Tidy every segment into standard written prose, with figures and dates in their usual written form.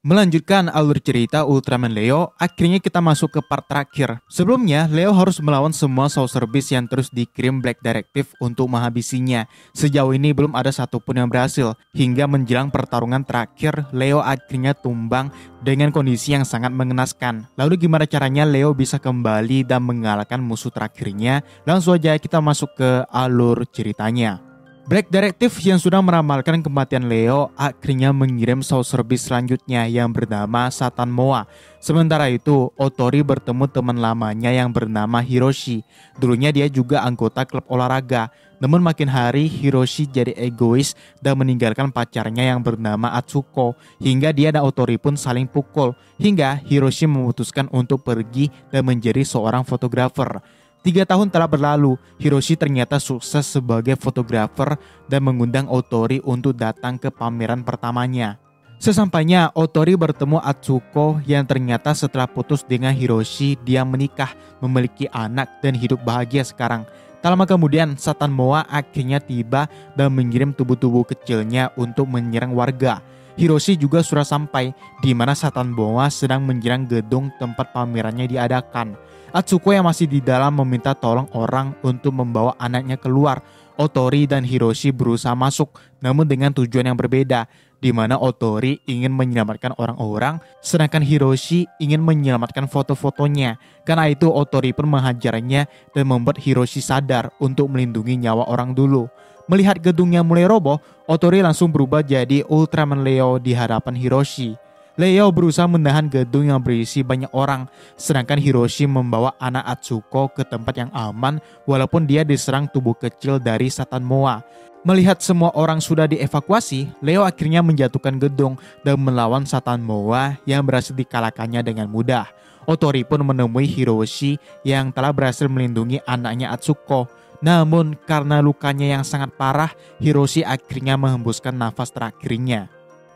Melanjutkan alur cerita Ultraman Leo, akhirnya kita masuk ke part terakhir. Sebelumnya, Leo harus melawan semua saucer beast yang terus dikirim Black Directive untuk menghabisinya. Sejauh ini belum ada satupun yang berhasil. Hingga menjelang pertarungan terakhir, Leo akhirnya tumbang dengan kondisi yang sangat mengenaskan. Lalu gimana caranya Leo bisa kembali dan mengalahkan musuh terakhirnya? Langsung aja kita masuk ke alur ceritanya. Black Directive yang sudah meramalkan kematian Leo akhirnya mengirim saucer beast selanjutnya yang bernama Satan Moa. Sementara itu, Otori bertemu teman lamanya yang bernama Hiroshi. Dulunya dia juga anggota klub olahraga. Namun makin hari Hiroshi jadi egois dan meninggalkan pacarnya yang bernama Atsuko. Hingga dia dan Otori pun saling pukul. Hingga Hiroshi memutuskan untuk pergi dan menjadi seorang fotografer. 3 tahun telah berlalu, Hiroshi ternyata sukses sebagai fotografer dan mengundang Otori untuk datang ke pameran pertamanya. Sesampainya, Otori bertemu Atsuko yang ternyata setelah putus dengan Hiroshi, dia menikah, memiliki anak dan hidup bahagia sekarang. Tak lama kemudian, Satan Moa akhirnya tiba dan mengirim tubuh-tubuh kecilnya untuk menyerang warga. Hiroshi juga sudah sampai, di mana Satan Moa sedang menyerang gedung tempat pamerannya diadakan. Atsuko yang masih di dalam meminta tolong orang untuk membawa anaknya keluar. Otori dan Hiroshi berusaha masuk, namun dengan tujuan yang berbeda, di mana Otori ingin menyelamatkan orang-orang, sedangkan Hiroshi ingin menyelamatkan foto-fotonya. Karena itu Otori pun menghajarnya dan membuat Hiroshi sadar untuk melindungi nyawa orang dulu. Melihat gedungnya mulai roboh, Otori langsung berubah jadi Ultraman Leo di hadapan Hiroshi. Leo berusaha menahan gedung yang berisi banyak orang, sedangkan Hiroshi membawa anak Atsuko ke tempat yang aman walaupun dia diserang tubuh kecil dari Satan Moa. Melihat semua orang sudah dievakuasi, Leo akhirnya menjatuhkan gedung dan melawan Satan Moa yang berhasil dikalahkannya dengan mudah. Otori pun menemui Hiroshi yang telah berhasil melindungi anaknya Atsuko. Namun karena lukanya yang sangat parah, Hiroshi akhirnya menghembuskan nafas terakhirnya.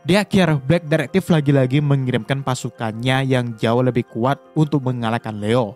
Di akhir, Black Directive lagi-lagi mengirimkan pasukannya yang jauh lebih kuat untuk mengalahkan Leo.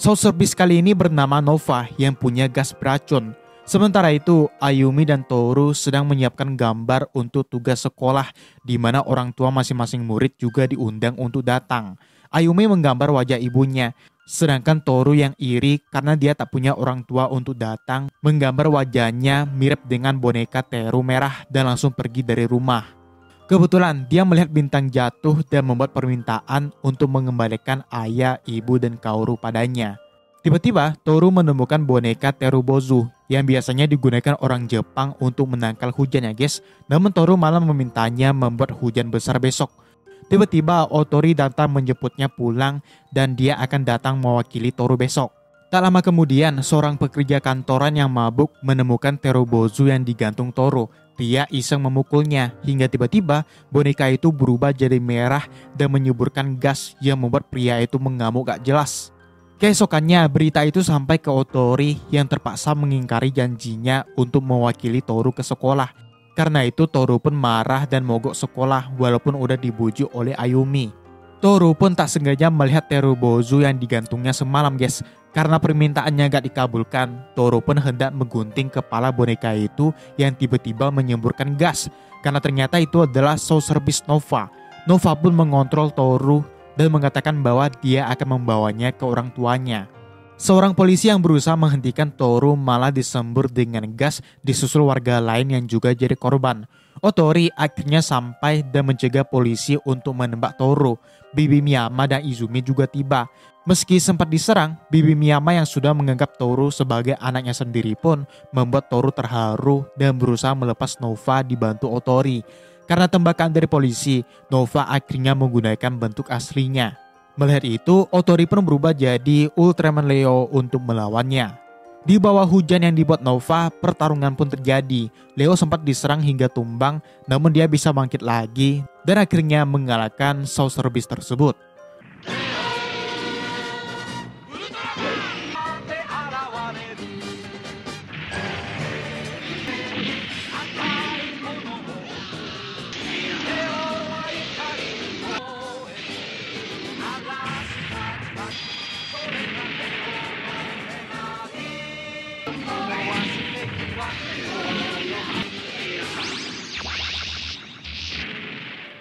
Saucer beast kali ini bernama Nova yang punya gas beracun. Sementara itu, Ayumi dan Toru sedang menyiapkan gambar untuk tugas sekolah di mana orang tua masing-masing murid juga diundang untuk datang. Ayumi menggambar wajah ibunya, sedangkan Toru yang iri karena dia tak punya orang tua untuk datang, menggambar wajahnya mirip dengan boneka Teru merah dan langsung pergi dari rumah. Kebetulan dia melihat bintang jatuh dan membuat permintaan untuk mengembalikan ayah, ibu, dan Kaoru padanya. Tiba-tiba Toru menemukan boneka Terubozu yang biasanya digunakan orang Jepang untuk menangkal hujan ya guys. Namun Toru malah memintanya membuat hujan besar besok. Tiba-tiba Otori datang menjemputnya pulang dan dia akan datang mewakili Toru besok. Tak lama kemudian, seorang pekerja kantoran yang mabuk menemukan Terubozu yang digantung Toru. Dia iseng memukulnya hingga tiba-tiba boneka itu berubah jadi merah dan menyuburkan gas yang membuat pria itu mengamuk gak jelas. Keesokannya berita itu sampai ke Otori yang terpaksa mengingkari janjinya untuk mewakili Toru ke sekolah. Karena itu Toru pun marah dan mogok sekolah walaupun udah dibujuk oleh Ayumi. Toru pun tak sengaja melihat Terubozu yang digantungnya semalam guys. Karena permintaannya gak dikabulkan, Toru pun hendak menggunting kepala boneka itu yang tiba-tiba menyemburkan gas. Karena ternyata itu adalah saucer beast Nova. Nova pun mengontrol Toru dan mengatakan bahwa dia akan membawanya ke orang tuanya. Seorang polisi yang berusaha menghentikan Toru malah disembur dengan gas disusul warga lain yang juga jadi korban. Otori akhirnya sampai dan mencegah polisi untuk menembak Toru. Bibi Miyama dan Izumi juga tiba. Meski sempat diserang, Bibi Miyama yang sudah menganggap Toru sebagai anaknya sendiri pun membuat Toru terharu dan berusaha melepas Nova dibantu Otori. Karena tembakan dari polisi, Nova akhirnya menggunakan bentuk aslinya. Melihat itu, Otori pun berubah jadi Ultraman Leo untuk melawannya. Di bawah hujan yang dibuat Nova, pertarungan pun terjadi. Leo sempat diserang hingga tumbang, namun dia bisa bangkit lagi dan akhirnya mengalahkan Saucer Beast tersebut.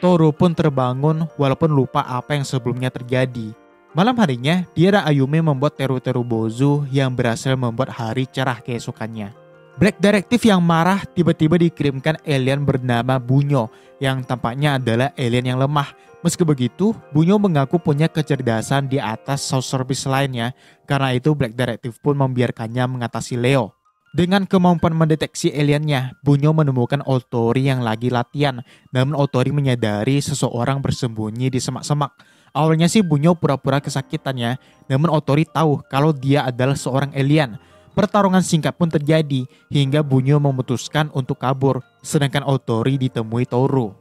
Toru pun terbangun walaupun lupa apa yang sebelumnya terjadi. Malam harinya, dia dan Ayumi membuat teru-teru Bozu yang berhasil membuat hari cerah keesokannya. Black Directive yang marah tiba-tiba dikirimkan alien bernama Bunyo yang tampaknya adalah alien yang lemah. Meski begitu, Bunyo mengaku punya kecerdasan di atas Saucer Beast lainnya, karena itu Black Directive pun membiarkannya mengatasi Leo. Dengan kemampuan mendeteksi aliennya, Bunyo menemukan Otori yang lagi latihan. Namun Otori menyadari seseorang bersembunyi di semak-semak. Awalnya sih Bunyo pura-pura kesakitan ya, namun Otori tahu kalau dia adalah seorang alien. Pertarungan singkat pun terjadi, hingga Bunyo memutuskan untuk kabur, sedangkan Otori ditemui Toru.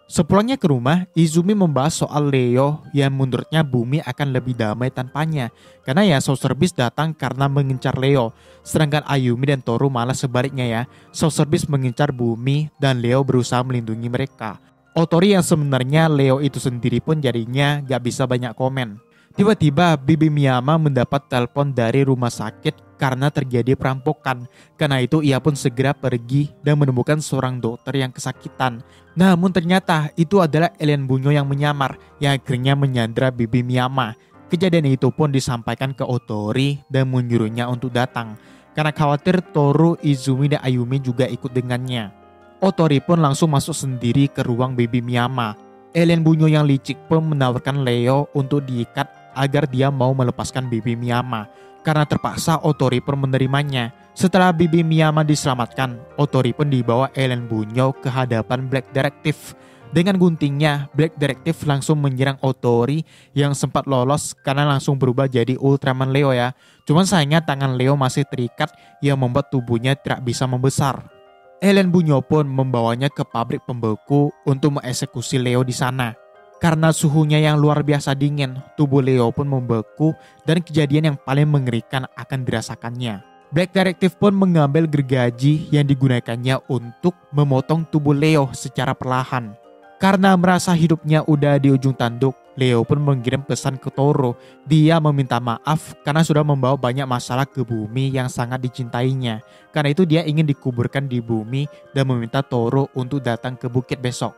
Sepulangnya ke rumah, Izumi membahas soal Leo yang menurutnya bumi akan lebih damai tanpanya. Karena ya Saucer Beast datang karena mengincar Leo. Sedangkan Ayumi dan Toru malah sebaliknya ya. Saucer Beast mengincar bumi dan Leo berusaha melindungi mereka. Otori yang sebenarnya Leo itu sendiri pun jadinya gak bisa banyak komen. Tiba-tiba Bibi Miyama mendapat telepon dari rumah sakit karena terjadi perampokan. Karena itu ia pun segera pergi dan menemukan seorang dokter yang kesakitan. Namun ternyata itu adalah alien Bunyo yang menyamar yang akhirnya menyandra Bibi Miyama. Kejadian itu pun disampaikan ke Otori dan menyuruhnya untuk datang. Karena khawatir Toru, Izumi, dan Ayumi juga ikut dengannya. Otori pun langsung masuk sendiri ke ruang Bibi Miyama. Alien Bunyo yang licik pun menawarkan Leo untuk diikat agar dia mau melepaskan Bibi Miyama. Karena terpaksa Otori pun menerimanya. Setelah Bibi Miyama diselamatkan, Otori pun dibawa alien Bunyo ke hadapan Black Directive. Dengan guntingnya, Black Directive langsung menyerang Otori yang sempat lolos karena langsung berubah jadi Ultraman Leo ya. Cuman sayangnya tangan Leo masih terikat yang membuat tubuhnya tidak bisa membesar. Alien Bunyo pun membawanya ke pabrik pembeku untuk mengeksekusi Leo di sana. Karena suhunya yang luar biasa dingin, tubuh Leo pun membeku dan kejadian yang paling mengerikan akan dirasakannya. Black Directive pun mengambil gergaji yang digunakannya untuk memotong tubuh Leo secara perlahan. Karena merasa hidupnya udah di ujung tanduk, Leo pun mengirim pesan ke Toru. Dia meminta maaf karena sudah membawa banyak masalah ke bumi yang sangat dicintainya. Karena itu dia ingin dikuburkan di bumi dan meminta Toru untuk datang ke bukit besok.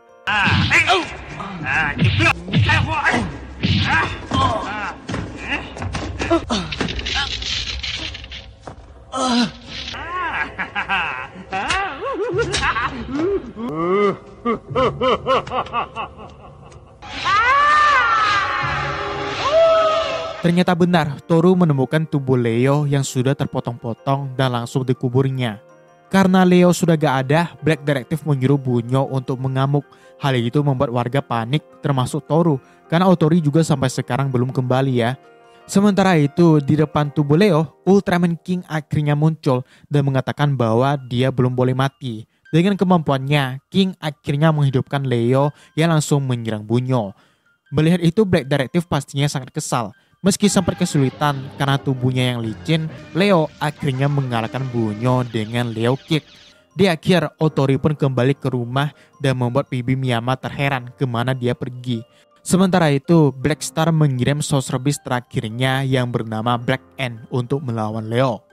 Ternyata benar, Toru menemukan tubuh Leo yang sudah terpotong-potong dan langsung dikuburnya. Karena Leo sudah gak ada, Black Directive menyuruh Bunyo untuk mengamuk. Hal itu membuat warga panik, termasuk Toru, karena Otori juga sampai sekarang belum kembali ya. Sementara itu, di depan tubuh Leo, Ultraman King akhirnya muncul dan mengatakan bahwa dia belum boleh mati. Dengan kemampuannya, King akhirnya menghidupkan Leo yang langsung menyerang Bunyo. Melihat itu, Black Directive pastinya sangat kesal. Meski sempat kesulitan karena tubuhnya yang licin, Leo akhirnya mengalahkan Bunyo dengan Leo Kick. Di akhir, Otori pun kembali ke rumah dan membuat Bibi Miyama terheran kemana dia pergi. Sementara itu, Black Star mengirim Saucer Beast terakhirnya yang bernama Black End untuk melawan Leo.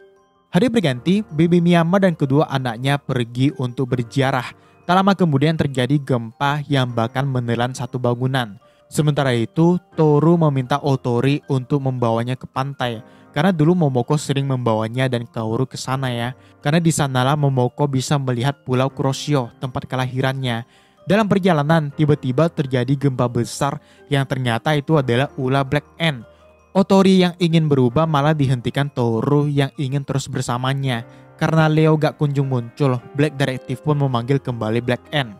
Hari berganti, Bibi Miyama dan kedua anaknya pergi untuk berziarah. Tak lama kemudian terjadi gempa yang bahkan menelan satu bangunan. Sementara itu, Toru meminta Otori untuk membawanya ke pantai. Karena dulu Momoko sering membawanya dan Kaoru ke sana ya. Karena di sanalah Momoko bisa melihat Pulau Kuroshio, tempat kelahirannya. Dalam perjalanan, tiba-tiba terjadi gempa besar yang ternyata itu adalah ulah Black End. Otori yang ingin berubah malah dihentikan Toru yang ingin terus bersamanya. Karena Leo gak kunjung muncul, Black Directive pun memanggil kembali Black End.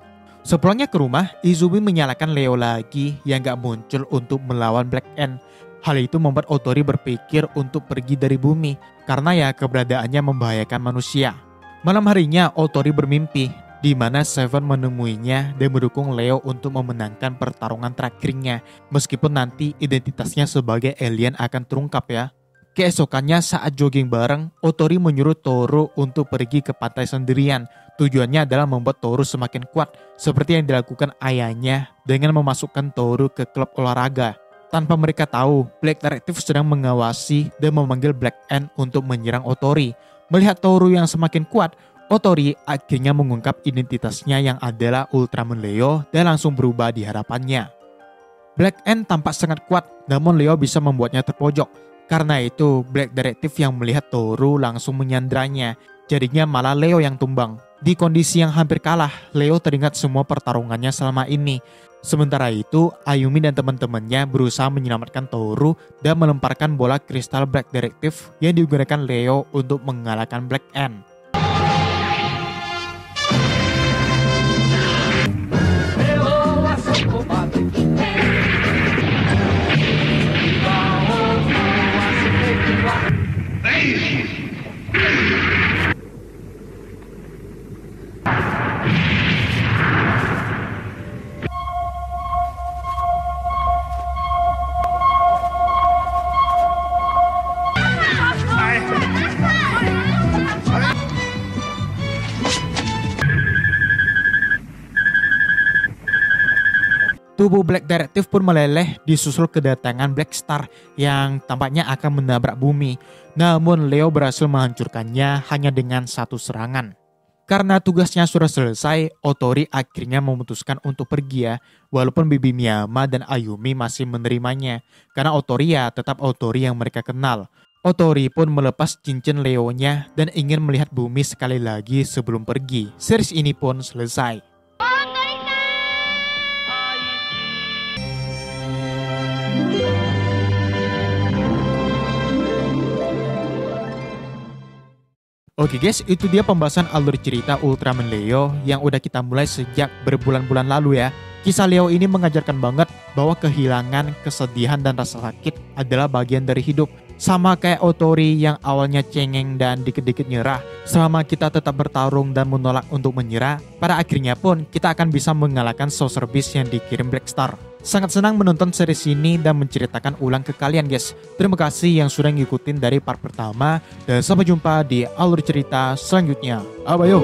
Sepulangnya ke rumah, Izumi menyalakan Leo lagi yang gak muncul untuk melawan Black End. Hal itu membuat Otori berpikir untuk pergi dari bumi, karena ya keberadaannya membahayakan manusia. Malam harinya, Otori bermimpi. di mana Seven menemuinya dan mendukung Leo untuk memenangkan pertarungan terakhirnya, meskipun nanti identitasnya sebagai alien akan terungkap ya. Keesokannya saat jogging bareng, Otori menyuruh Toru untuk pergi ke pantai sendirian. Tujuannya adalah membuat Toru semakin kuat, seperti yang dilakukan ayahnya dengan memasukkan Toru ke klub olahraga. Tanpa mereka tahu, Black Detective sedang mengawasi dan memanggil Black Ant untuk menyerang Otori. Melihat Toru yang semakin kuat, Otori akhirnya mengungkap identitasnya yang adalah Ultraman Leo dan langsung berubah di hadapannya. Black Ant tampak sangat kuat, namun Leo bisa membuatnya terpojok. Karena itu, Black Detective yang melihat Toru langsung menyandranya. Jadinya malah Leo yang tumbang. Di kondisi yang hampir kalah, Leo teringat semua pertarungannya selama ini. Sementara itu, Ayumi dan teman-temannya berusaha menyelamatkan Toru dan melemparkan bola kristal Black Detective yang digunakan Leo untuk mengalahkan Black Ant. Tubuh Black Detective pun meleleh disusul kedatangan Black Star yang tampaknya akan menabrak bumi. Namun Leo berhasil menghancurkannya hanya dengan satu serangan. Karena tugasnya sudah selesai, Otori akhirnya memutuskan untuk pergi ya. Walaupun Bibi Miyama dan Ayumi masih menerimanya. Karena Otori ya tetap Otori yang mereka kenal. Otori pun melepas cincin Leo-nya dan ingin melihat bumi sekali lagi sebelum pergi. Series ini pun selesai. Oke guys, itu dia pembahasan alur cerita Ultraman Leo yang udah kita mulai sejak berbulan-bulan lalu ya. Kisah Leo ini mengajarkan banget bahwa kehilangan, kesedihan, dan rasa sakit adalah bagian dari hidup. Sama kayak Otori yang awalnya cengeng dan dikit-dikit nyerah. Selama kita tetap bertarung dan menolak untuk menyerah, pada akhirnya pun kita akan bisa mengalahkan Saucer Beast yang dikirim Black Star. Sangat senang menonton series ini dan menceritakan ulang ke kalian guys. Terima kasih yang sudah ngikutin dari part pertama. Dan sampai jumpa di alur cerita selanjutnya. Abayo!